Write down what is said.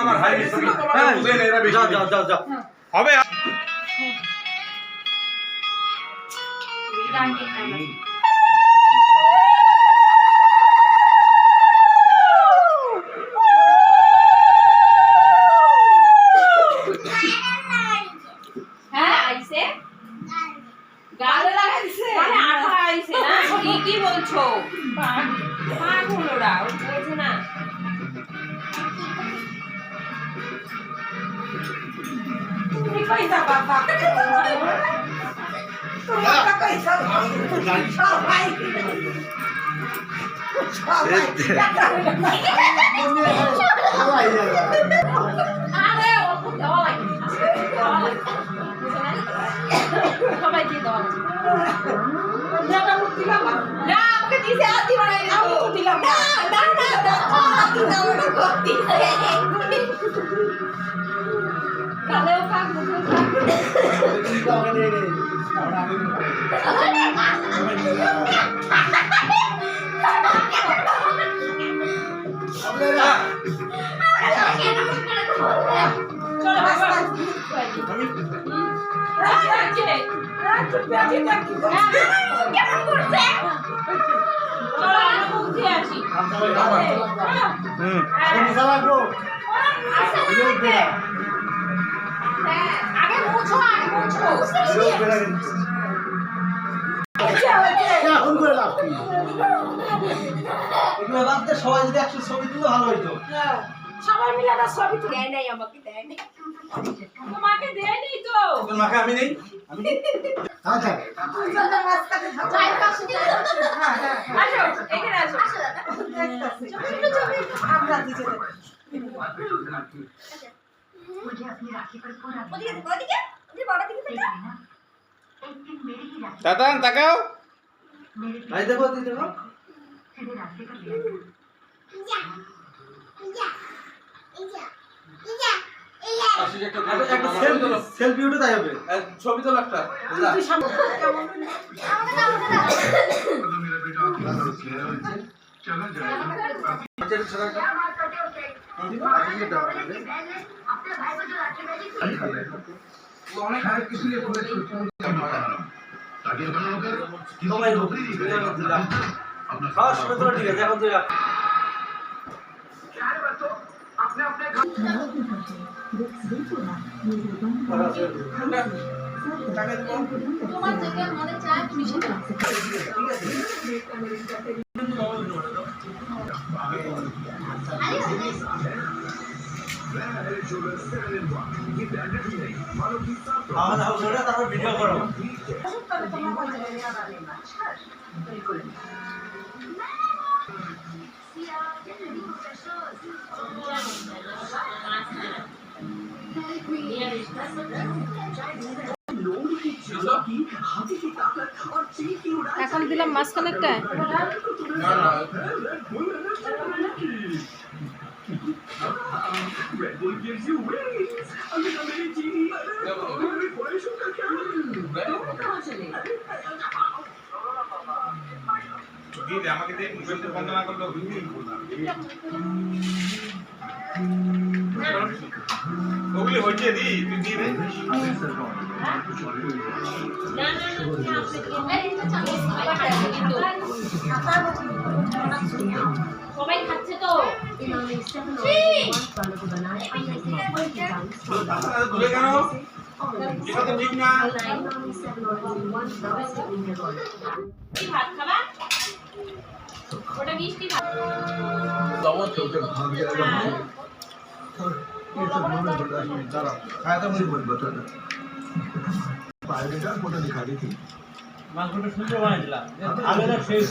আমার হাই ছবি তোমার বুঝে না এরা বেশি যাও হবে হ্যাঁ আইছে গালে লাগাইছে মানে আঠা আইছে না কি বলছো পাগল ওরা বোঝে না তুমি কই যাবা বাবা তোমরা কই যাবা সবাই আরে ও দেওয়া লাগে সবাই কি দাও না দিলাম না আমাকে দিছে আদি বানাই আমি তো দিলাম না আদি দাও না করতে কালেও কাক মুখে কাক দে রে চলো বাবা সবাই যদি একশো ছবি তুলে ভালো হইতো সবাই মিলে একটা ছবি তুলে দেয় নাই আমাকে দেয় নাই তোমাকে দেয় নাই তো তোর মাকে আমি নেই আমি নেই আচ্ছা তুই জন্য রাস্তাতে যাই পাশে আসো এখানে আসো আমরা দিতে मुझे अपनी राखी पर पूरा ओदिके बड़ा दिखे बेटा एक दिन मेरी ही राखी তাতান তাকাও ভাই দেখো তুই দেখো सीधे रास्ते पर ले আসি একটা একটা সেলফি উঠে তাই হবে ছবি তো একটা তুই সামনে কেমন খাওয়ার সময় তো ঠিক আছে এখন তুই রাখ তোমার থেকে মনে চায় তুমি সেটা তারপর ভিডিও করো এখন দিলাম মাঝখানেরটা আমাকে দিয়ে মুখে বন্ধ না করলে ওগুলি হয়েছে দি তুই দিয়ে দে সবাই খাচ্ছে তো দূরে কেন এটা তো ঠিক না ভাত খাবা ওটা মিষ্টি ভাত লবণ চলতে ভাগ জায়গা মাংসটা সুন্দর বানাই দিলাম আলুটা শেষ